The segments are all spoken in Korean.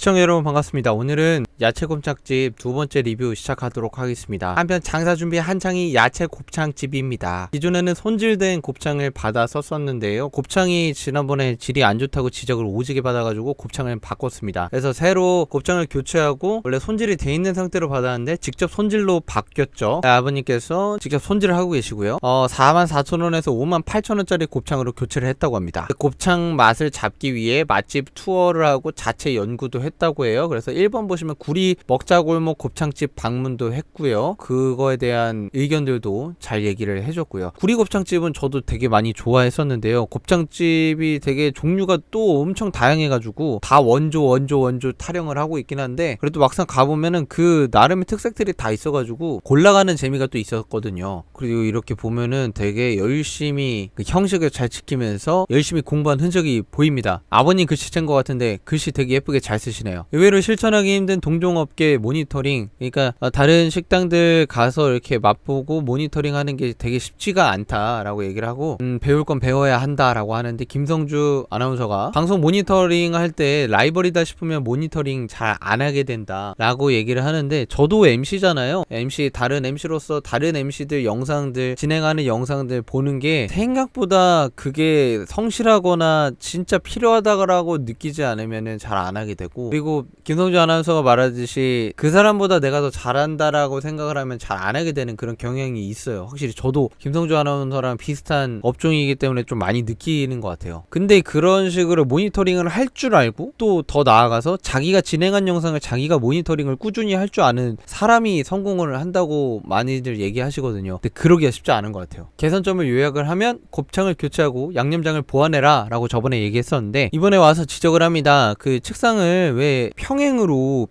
시청자 여러분 반갑습니다. 오늘은 야채 곱창집 두 번째 리뷰 시작하도록 하겠습니다. 한편 장사 준비 한창이 야채 곱창집입니다. 기존에는 손질된 곱창을 받아 썼었는데요. 곱창이 지난번에 질이 안 좋다고 지적을 오지게 받아가지고 곱창을 바꿨습니다. 그래서 새로 곱창을 교체하고 원래 손질이 돼 있는 상태로 받았는데 직접 손질로 바뀌었죠. 아버님께서 직접 손질을 하고 계시고요. 44,000원에서 58,000원짜리 곱창으로 교체를 했다고 합니다. 곱창 맛을 잡기 위해 맛집 투어를 하고 자체 연구도 했다고 해요. 그래서 1번 보시면 구리 먹자골목 곱창집 방문도 했고요. 그거에 대한 의견들도 잘 얘기를 해줬고요. 구리 곱창집은 저도 되게 많이 좋아했었는데요. 곱창집이 되게 종류가 또 엄청 다양해가지고 다 원조 타령을 하고 있긴 한데 그래도 막상 가보면은 그 나름의 특색들이 다 있어가지고 골라가는 재미가 또 있었거든요. 그리고 이렇게 보면은 되게 열심히 그 형식을 잘 지키면서 열심히 공부한 흔적이 보입니다. 아버님 글씨체인 것 같은데 글씨 되게 예쁘게 잘 쓰시네요. 의외로 실천하기 힘든 동종업계 모니터링, 그러니까 다른 식당들 가서 이렇게 맛보고 모니터링 하는 게 되게 쉽지가 않다라고 얘기를 하고 배울 건 배워야 한다라고 하는데, 김성주 아나운서가 방송 모니터링 할 때 라이벌이다 싶으면 모니터링 잘 안 하게 된다라고 얘기를 하는데, 저도 MC잖아요. 다른 MC로서 다른 MC들 영상들, 진행하는 영상들 보는 게 생각보다 그게 성실하거나 진짜 필요하다고 느끼지 않으면은 잘 안 하게 되고, 그리고 김성주 아나운서가 말하듯이 그 사람보다 내가 더 잘한다라고 생각을 하면 잘 안 하게 되는 그런 경향이 있어요. 확실히 저도 김성주 아나운서랑 비슷한 업종이기 때문에 좀 많이 느끼는 것 같아요. 근데 그런 식으로 모니터링을 할 줄 알고 또 더 나아가서 자기가 진행한 영상을 자기가 모니터링을 꾸준히 할 줄 아는 사람이 성공을 한다고 많이들 얘기하시거든요. 근데 그러기가 쉽지 않은 것 같아요. 개선점을 요약을 하면 곱창을 교체하고 양념장을 보완해라 라고 저번에 얘기했었는데, 이번에 와서 지적을 합니다. 그 책상을 왜 평행으로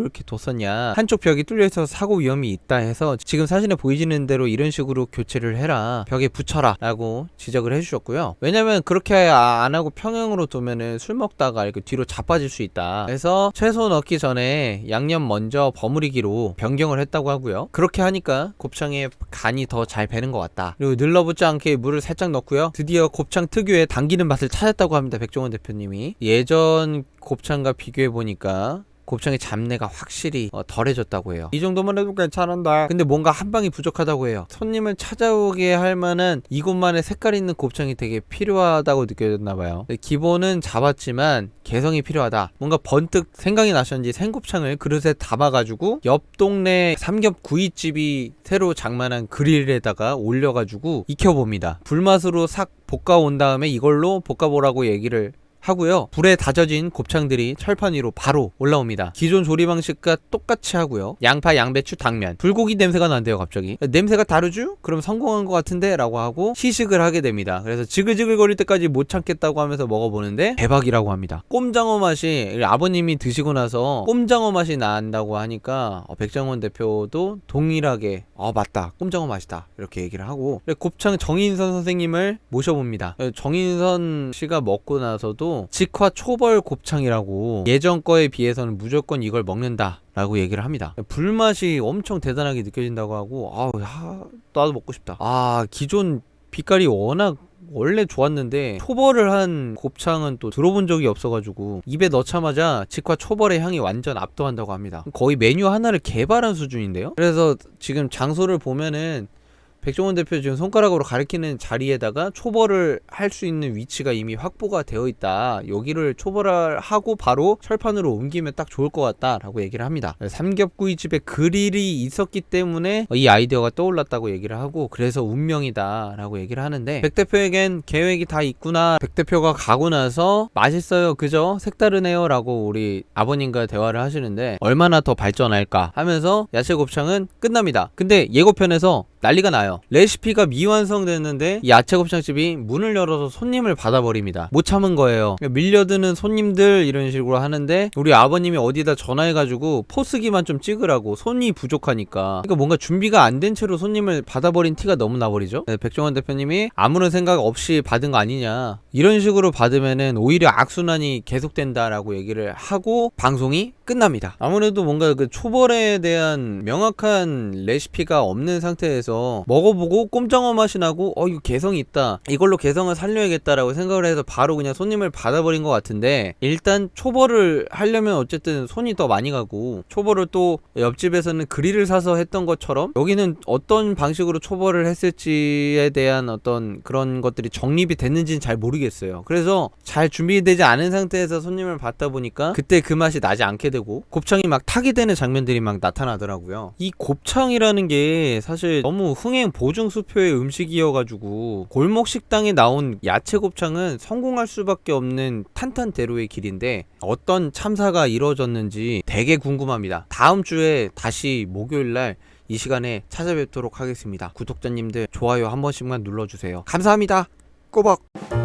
이렇게 뒀었냐, 한쪽 벽이 뚫려있어서 사고 위험이 있다 해서 지금 사진에 보이시는 대로 이런 식으로 교체를 해라, 벽에 붙여라 라고 지적을 해주셨고요. 왜냐면 그렇게 안 하고 평행으로 두면은 술 먹다가 이렇게 뒤로 자빠질 수 있다 해서 채소 넣기 전에 양념 먼저 버무리기로 변경을 했다고 하고요. 그렇게 하니까 곱창의 간이 더 잘 배는 것 같다. 그리고 늘러붙지 않게 물을 살짝 넣고요. 드디어 곱창 특유의 당기는 맛을 찾았다고 합니다. 백종원 대표님이. 예전 곱창과 비교해보니까 곱창의 잡내가 확실히 덜해졌다고 해요. 이 정도만 해도 괜찮은데 근데 뭔가 한 방이 부족하다고 해요. 손님을 찾아오게 할 만한 이곳만의 색깔 있는 곱창이 되게 필요하다고 느껴졌나봐요. 기본은 잡았지만 개성이 필요하다. 뭔가 번뜩 생각이 나셨는지 생곱창을 그릇에 담아가지고 옆 동네 삼겹구이집이 새로 장만한 그릴에다가 올려가지고 익혀봅니다. 불맛으로 싹 볶아온 다음에 이걸로 볶아보라고 얘기를 하고요. 불에 다져진 곱창들이 철판 위로 바로 올라옵니다. 기존 조리 방식과 똑같이 하고요. 양파, 양배추, 당면, 불고기 냄새가 난대요. 갑자기 냄새가 다르죠? 그럼 성공한 것 같은데? 라고 하고 시식을 하게 됩니다. 그래서 지글지글 거릴 때까지 못 참겠다고 하면서 먹어보는데 대박이라고 합니다. 꼼장어 맛이, 아버님이 드시고 나서 꼼장어 맛이 난다고 하니까 백종원 대표도 동일하게 맞다, 꼼장어 맛이다 이렇게 얘기를 하고, 곱창 정인선 선생님을 모셔봅니다. 정인선 씨가 먹고 나서도 직화 초벌 곱창이라고 예전 거에 비해서는 무조건 이걸 먹는다 라고 얘기를 합니다. 불맛이 엄청 대단하게 느껴진다고 하고 나도 먹고 싶다. 기존 빛깔이 워낙 원래 좋았는데 초벌을 한 곱창은 또 들어본 적이 없어가지고 입에 넣자마자 직화 초벌의 향이 완전 압도한다고 합니다. 거의 메뉴 하나를 개발한 수준인데요. 그래서 지금 장소를 보면은 백종원 대표 지금 손가락으로 가리키는 자리에다가 초벌을 할 수 있는 위치가 이미 확보가 되어 있다. 여기를 초벌을 하고 바로 철판으로 옮기면 딱 좋을 것 같다라고 얘기를 합니다. 삼겹구이집에 그릴이 있었기 때문에 이 아이디어가 떠올랐다고 얘기를 하고, 그래서 운명이다 라고 얘기를 하는데, 백 대표에겐 계획이 다 있구나. 백 대표가 가고 나서 맛있어요, 그죠? 색다르네요 라고 우리 아버님과 대화를 하시는데 얼마나 더 발전할까 하면서 야채 곱창은 끝납니다. 근데 예고편에서 난리가 나요. 레시피가 미완성됐는데 야채 곱창집이 문을 열어서 손님을 받아버립니다. 못 참은 거예요. 밀려드는 손님들 이런 식으로 하는데 우리 아버님이 어디다 전화해가지고 포스기만 좀 찍으라고, 손이 부족하니까. 그러니까 뭔가 준비가 안 된 채로 손님을 받아버린 티가 너무 나버리죠. 백종원 대표님이 아무런 생각 없이 받은 거 아니냐, 이런 식으로 받으면은 오히려 악순환이 계속된다라고 얘기를 하고 방송이 끝납니다. 아무래도 뭔가 그 초벌에 대한 명확한 레시피가 없는 상태에서 해서 먹어보고 꼼장어 맛이 나고 이거 개성이 있다, 이걸로 개성을 살려야겠다라고 생각을 해서 바로 그냥 손님을 받아버린 것 같은데, 일단 초벌을 하려면 어쨌든 손이 더 많이 가고, 초벌을 또 옆집에서는 그릴을 사서 했던 것처럼 여기는 어떤 방식으로 초벌을 했을지에 대한 어떤 그런 것들이 정립이 됐는지는 잘 모르겠어요. 그래서 잘 준비되지 않은 상태에서 손님을 받다 보니까 그때 그 맛이 나지 않게 되고 곱창이 막 타게 되는 장면들이 막 나타나더라고요. 이 곱창이라는 게 사실 너무 흥행 보증 수표의 음식이어가지고 골목 식당에 나온 야채 곱창은 성공할 수밖에 없는 탄탄대로의 길인데, 어떤 참사가 이루어졌는지 되게 궁금합니다. 다음 주에 다시 목요일날 이 시간에 찾아뵙도록 하겠습니다. 구독자님들 좋아요 한 번씩만 눌러주세요. 감사합니다. 꼬박.